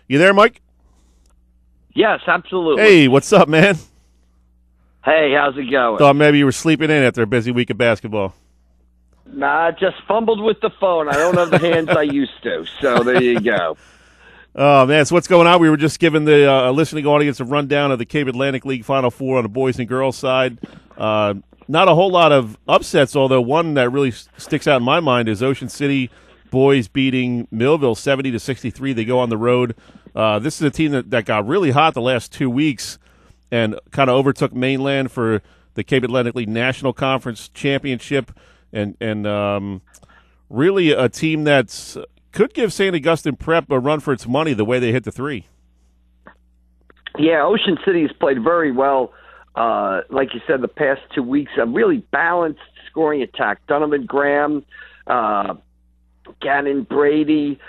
You there, Mike? Yes, absolutely. Hey, what's up, man? Hey, how's it going? Thought maybe you were sleeping in after a busy week of basketball. Nah, just fumbled with the phone. I don't have the hands I used to, so there you go. Oh, man, so what's going on? We were just giving the listening audience a rundown of the Cape Atlantic League Final Four on the boys and girls side. Not a whole lot of upsets, although one that really sticks out in my mind is Ocean City boys beating Millville 70-63. They go on the road. This is a team that got really hot the last 2 weeks and kind of overtook Mainland for the Cape Atlantic League National Conference Championship, and really a team that's could give St. Augustine Prep a run for its money the way they hit the three. Yeah, Ocean City has played very well. Like you said, the past 2 weeks, a really balanced scoring attack. Donovan Graham, Gannon Brady,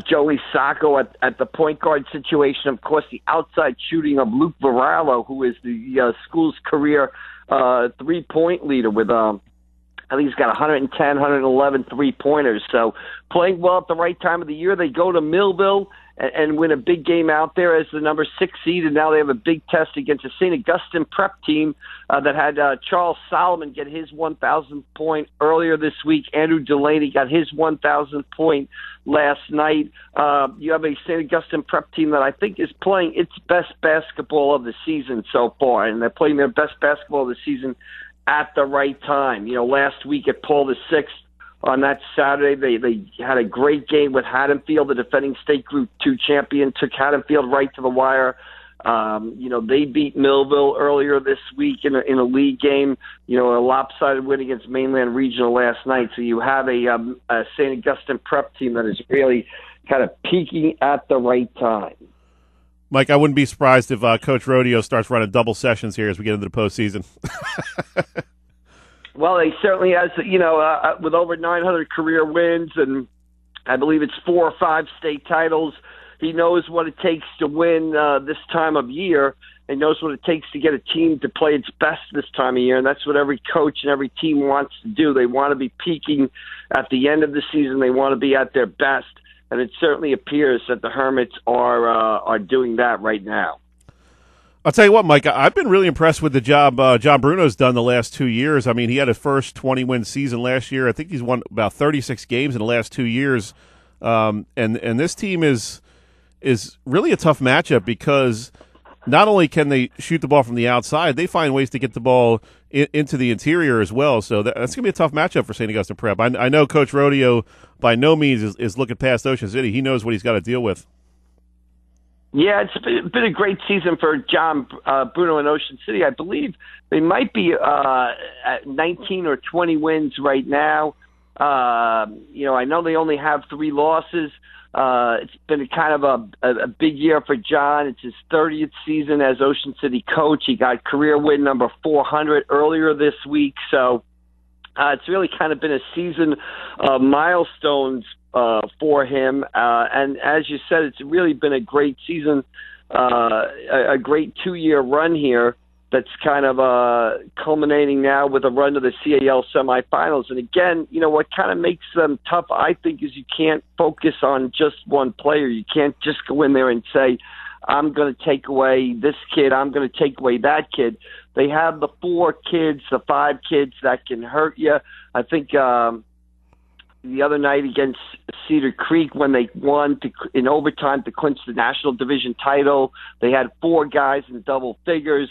Joey Sacco at the point guard situation. Of course, the outside shooting of Luke Varallo, who is the school's career three-point leader with I think he's got 110, 111 three-pointers. So playing well at the right time of the year. They go to Millville and win a big game out there as the number 6 seed, and now they have a big test against a St. Augustine Prep team that had Charles Solomon get his 1,000th point earlier this week. Andrew Delaney got his 1,000th point last night. You have a St. Augustine Prep team that I think is playing its best basketball of the season so far, and they're playing their best basketball of the season at the right time. You know, last week at Paul VI, on that Saturday, they had a great game with Haddonfield, the defending State Group 2 champion, took Haddonfield right to the wire. They beat Millville earlier this week in a league game, a lopsided win against Mainland Regional last night. So you have a St. Augustine Prep team that is really kind of peaking at the right time. Mike, I wouldn't be surprised if Coach Rodeo starts running double sessions here as we get into the postseason. Well, he certainly has, with over 900 career wins, and I believe it's 4 or 5 state titles. He knows what it takes to win this time of year. He knows what it takes to get a team to play its best this time of year, and that's what every coach and every team wants to do. They want to be peaking at the end of the season. They want to be at their best, and it certainly appears that the Hermits are doing that right now. I'll tell you what, Mike, I've been really impressed with the job John Bruno's done the last 2 years. I mean, he had his first 20-win season last year. I think he's won about 36 games in the last 2 years. And this team is really a tough matchup because not only can they shoot the ball from the outside, they find ways to get the ball into the interior as well. So that's going to be a tough matchup for St. Augustine Prep. I know Coach Rodeo by no means is looking past Ocean City. He knows what he's got to deal with. Yeah, it's been a great season for John Bruno in Ocean City. I believe they might be at 19 or 20 wins right now. I know they only have 3 losses. It's been kind of a big year for John. It's his 30th season as Ocean City coach. He got career win number 400 earlier this week. So it's really kind of been a season of milestones for him. And as you said, it's really been a great season, a great 2-year run here that's kind of culminating now with a run to the CAL semifinals. And again, what kind of makes them tough, I think, is you can't focus on just one player. You can't just go in there and say, I'm going to take away this kid, I'm going to take away that kid. They have the 4 kids, the 5 kids that can hurt you. I think the other night against Cedar Creek, when they won in overtime to clinch the national division title, they had 4 guys in double figures.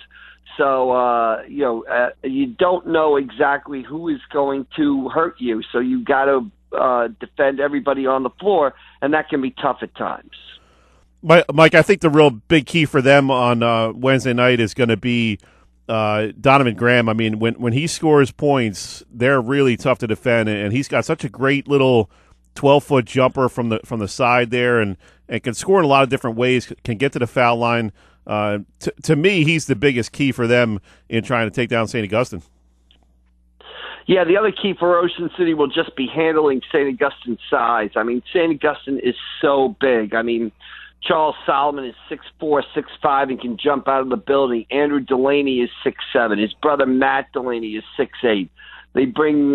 So, you don't know exactly who is going to hurt you. So you got to defend everybody on the floor, and that can be tough at times. Mike, I think the real big key for them on Wednesday night is going to be Donovan Graham. I mean, when he scores points, they're really tough to defend, and he's got such a great little 12-foot jumper from the side there, and can score in a lot of different ways. Can get to the foul line. To me, he's the biggest key for them in trying to take down St. Augustine. Yeah, the other key for Ocean City will just be handling St. Augustine's size. I mean, St. Augustine is so big. I mean, Charles Solomon is 6'4", 6'5", and can jump out of the building. Andrew Delaney is 6'7". His brother Matt Delaney is 6'8". They bring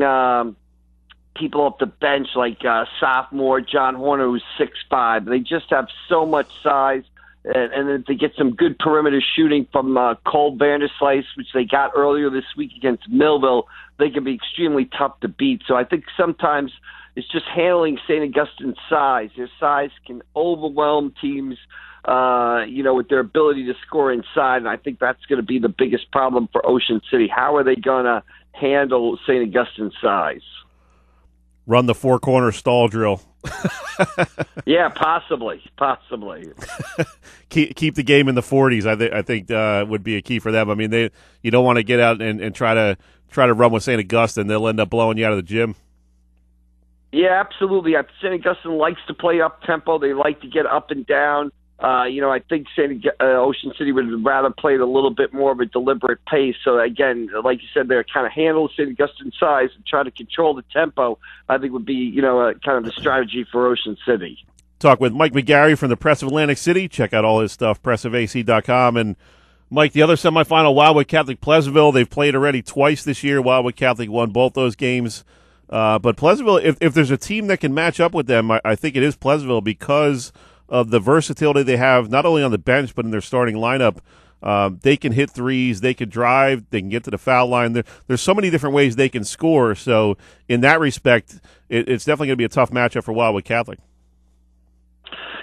people off the bench like sophomore John Horner, who's 6'5". They just have so much size. And then they get some good perimeter shooting from Cole Vanderslice, which they got earlier this week against Millville. They can be extremely tough to beat. So I think sometimes it's just handling St. Augustine's size. Their size can overwhelm teams, with their ability to score inside. And I think that's going to be the biggest problem for Ocean City. How are they going to handle St. Augustine's size? Run the four-corner stall drill. Yeah, possibly. keep the game in the 40s. I think would be a key for them. I mean, you don't want to get out and try to run with St. Augustine. They'll end up blowing you out of the gym. Yeah, absolutely. St. Augustine likes to play up tempo. They like to get up and down. I think Ocean City would rather play at a little bit more of a deliberate pace. So, again, like you said, they're kind of handle St. Augustine's size and try to control the tempo, I think would be, kind of the strategy for Ocean City. Talk with Mike McGarry from the Press of Atlantic City. Check out all his stuff, pressofac.com. And, Mike, the other semifinal, Wildwood Catholic Pleasantville, they've played already twice this year. Wildwood Catholic won both those games. But Pleasantville, if there's a team that can match up with them, I think it is Pleasantville because of the versatility they have, not only on the bench, but in their starting lineup. They can hit threes, they can drive, they can get to the foul line. There's so many different ways they can score. So in that respect, it's definitely going to be a tough matchup for Wildwood Catholic.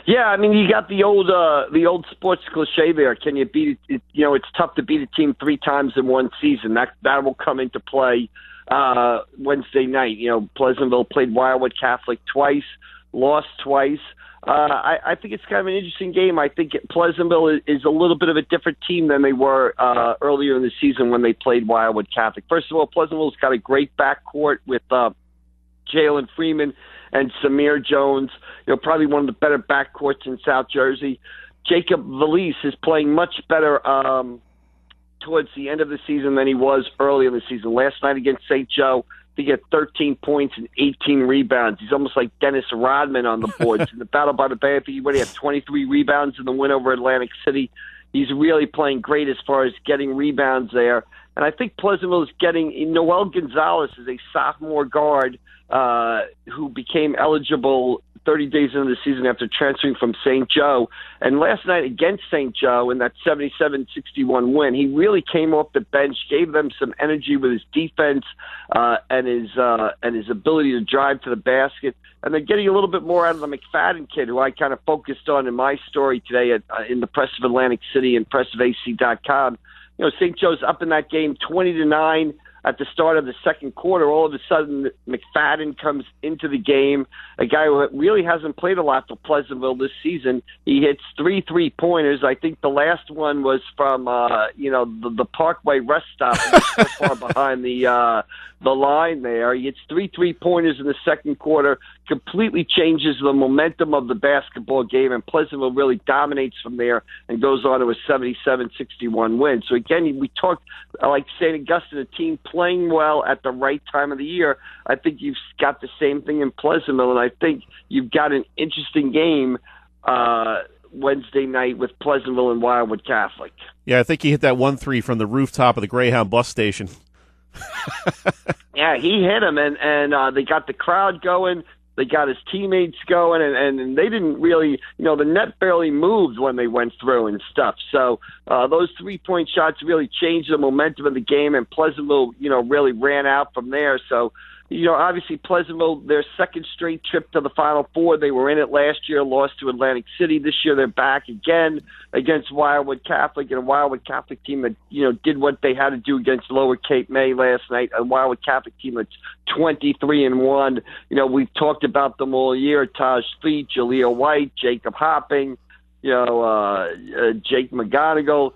Yeah, I mean, you got the old sports cliche there. Can you beat it? It's tough to beat a team 3 times in one season. That will come into play Wednesday night. Pleasantville played Wildwood Catholic twice, lost twice. I think it's kind of an interesting game. I think Pleasantville is a little bit of a different team than they were earlier in the season when they played Wildwood Catholic. First of all, Pleasantville's got a great backcourt with Jalen Freeman and Samir Jones. Probably one of the better backcourts in South Jersey. Jacob Valise is playing much better towards the end of the season than he was early in the season. Last night against St. Joe, he got 13 points and 18 rebounds. He's almost like Dennis Rodman on the boards. In the Battle by the Bay, I think he already had 23 rebounds in the win over Atlantic City. He's really playing great as far as getting rebounds there. And I think Pleasantville is getting Noel Gonzalez is a sophomore guard who became eligible 30 days into the season after transferring from St. Joe. And last night against St. Joe in that 77-61 win, he really came off the bench, gave them some energy with his defense and his ability to drive to the basket. And they're getting a little bit more out of the McFadden kid, who I kind of focused on in my story today in the Press of Atlantic City and pressofac.com. St. Joe's up in that game 20-9 at the start of the second quarter. All of a sudden, McFadden comes into the game, a guy who really hasn't played a lot for Pleasantville this season. He hits 3 3-pointers. I think the last one was from, the Parkway rest stop so far behind the line there. He hits 3 3-pointers in the second quarter, completely changes the momentum of the basketball game, and Pleasantville really dominates from there and goes on to a 77-61 win. So again, we talked like St. Augustine, a team playing well at the right time of the year. I think you've got the same thing in Pleasantville, and I think you've got an interesting game Wednesday night with Pleasantville and Wildwood Catholic. Yeah, I think he hit that 1-3 from the rooftop of the Greyhound bus station. Yeah, he hit him, and they got the crowd going. They got his teammates going, and they didn't really, the net barely moved when they went through and stuff. So those 3-point shots really changed the momentum of the game, and Pleasantville, really ran out from there. So, obviously Pleasantville, their second straight trip to the Final Four. They were in it last year, lost to Atlantic City. This year they're back again against Wildwood Catholic, and a Wildwood Catholic team that, did what they had to do against Lower Cape May last night. A Wildwood Catholic team that's 23-1. We've talked about them all year. Taj Fleet, Jaleel White, Jacob Hopping, Jake McGonigal.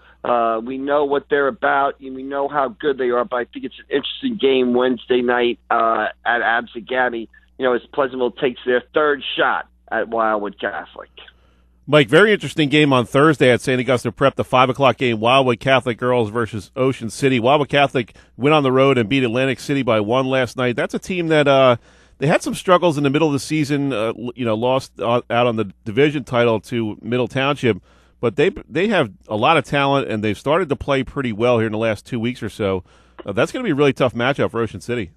We know what they're about, and we know how good they are, but I think it's an interesting game Wednesday night at Absegami, as Pleasantville takes their third shot at Wildwood Catholic. Mike, very interesting game on Thursday at St. Augustine Prep, the 5 o'clock game, Wildwood Catholic girls versus Ocean City. Wildwood Catholic went on the road and beat Atlantic City by 1 last night. That's a team that they had some struggles in the middle of the season, lost out on the division title to Middle Township. But they have a lot of talent, and they've started to play pretty well here in the last 2 weeks or so. That's going to be a really tough matchup for Ocean City.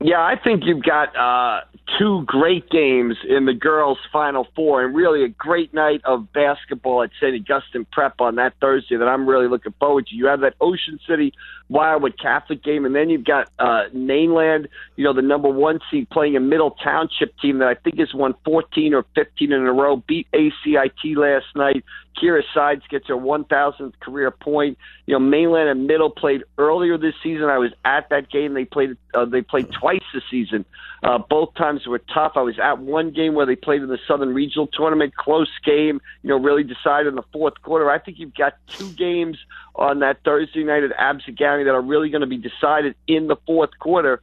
Yeah, I think you've got two great games in the girls' Final Four, and really a great night of basketball at St. Augustine Prep on that Thursday that I'm really looking forward to. You have that Ocean City Wildwood Catholic game, and then you've got Mainland, the number one seed, playing a Middle Township team that I think has won 14 or 15 in a row, beat ACIT last night. Kira Sides gets her 1,000th career point. Mainland and Middle played earlier this season. I was at that game. They played twice this season. Both times were tough. I was at one game where they played in the Southern Regional Tournament. Close game, really decided in the fourth quarter. I think you've got two games on that Thursday night at Absegami that are really going to be decided in the fourth quarter.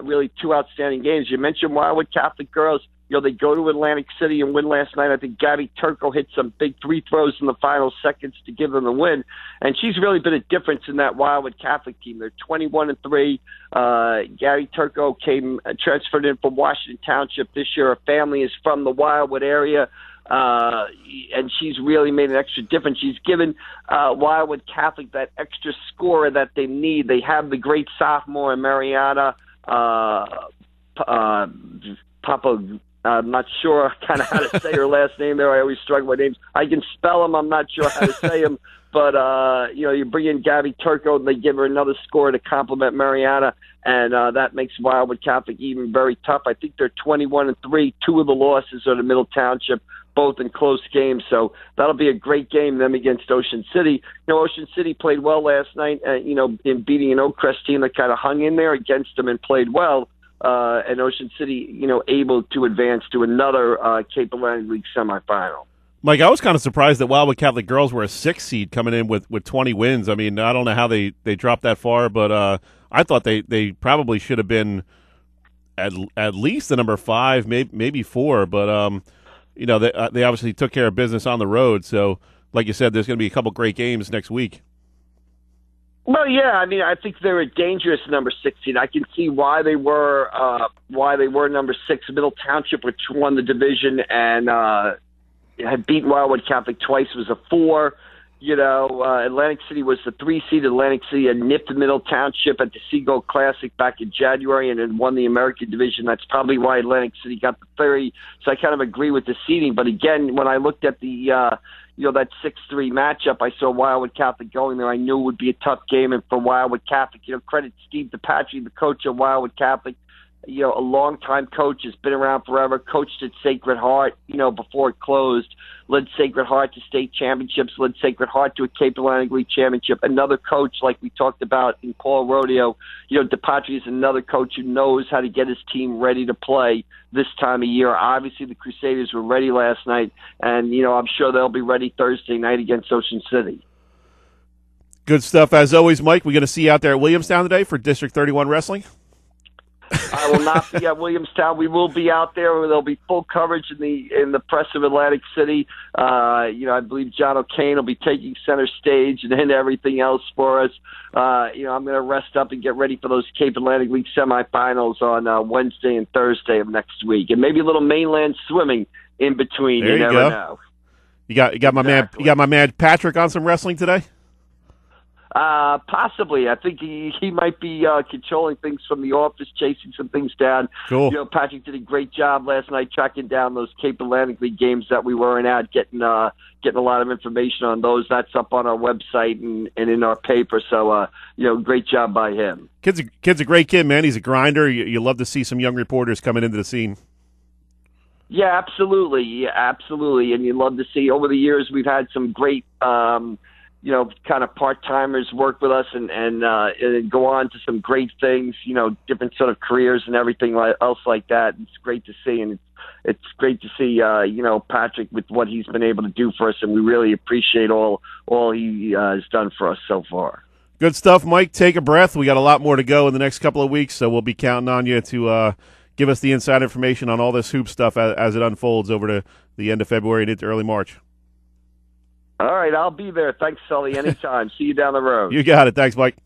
Really two outstanding games. You mentioned Wildwood Catholic girls. They go to Atlantic City and win last night. I think Gabby Turco hit some big free throws in the final seconds to give them the win. And she's really been a difference in that Wildwood Catholic team. They're 21-3. Gabby Turco transferred in from Washington Township this year. Her family is from the Wildwood area. And she's really made an extra difference. She's given Wildwood Catholic that extra scorer that they need. They have the great sophomore Mariana Papa. I'm not sure kind of how to say her last name there. I always struggle with names. I can spell them. I'm not sure how to say them. But, you bring in Gabby Turco, and they give her another score to complement Mariana, and that makes Wildwood Catholic even very tough. I think they're 21-3. Two of the losses are to Middle Township, both in close games. So that'll be a great game, them against Ocean City. Ocean City played well last night, in beating an Oakcrest team that kind of hung in there against them and played well. And Ocean City, able to advance to another Cape Atlantic League semifinal. Mike, I was kind of surprised that Wildwood Catholic girls were a 6th seed coming in with 20 wins. I mean, I don't know how they dropped that far, but I thought they probably should have been at least the number 5, maybe 4. But they obviously took care of business on the road. So, like you said, there's going to be a couple great games next week. Well, yeah, I think they're a dangerous number 16. I can see why they were number 6. Middle Township, which won the division and had beaten Wildwood Catholic twice, was a 4. Atlantic City was the 3 seed. Atlantic City had nipped Middle Township at the Seagull Classic back in January and had won the American division. That's probably why Atlantic City got the 3. So I kind of agree with the seeding. But again, when I looked at the that 6-3 matchup, I saw Wildwood Catholic going there. I knew it would be a tough game, and for Wildwood Catholic, credit Steve DePatry, the coach of Wildwood Catholic, a longtime coach, has been around forever, coached at Sacred Heart, before it closed, led Sacred Heart to state championships, led Sacred Heart to a Cape Atlantic League championship. Another coach, like we talked about in Paul Rodeo, DePatry is another coach who knows how to get his team ready to play this time of year. Obviously, the Crusaders were ready last night, and, I'm sure they'll be ready Thursday night against Ocean City. Good stuff, as always, Mike. We're going to see you out there at Williamstown today for District 31 Wrestling. I will not be at Williamstown. We will be out there. There'll be full coverage in the press of Atlantic City. I believe John O'Kane will be taking center stage and then everything else for us. I'm going to rest up and get ready for those Cape Atlantic League semifinals on Wednesday and Thursday of next week, and maybe a little mainland swimming in between. There you never go. know. You got my man Patrick on some wrestling today. Possibly. I think he might be controlling things from the office, chasing some things down. Cool. Patrick did a great job last night tracking down those Cape Atlantic League games that we weren't at, getting a lot of information on those. That's up on our website and in our paper. So, great job by him. Kid's a great kid, man. He's a grinder. You love to see some young reporters coming into the scene. Yeah, absolutely. Yeah, absolutely. And you love to see, over the years, we've had some great kind of part-timers work with us and go on to some great things, different sort of careers and everything else like that. It's great to see, and it's great to see, Patrick with what he's been able to do for us, and we really appreciate all he has done for us so far. Good stuff, Mike. Take a breath. We got a lot more to go in the next couple of weeks, so we'll be counting on you to give us the inside information on all this hoop stuff as it unfolds over to the end of February and into early March. All right, I'll be there. Thanks, Sully. Anytime. See you down the road. You got it. Thanks, Mike.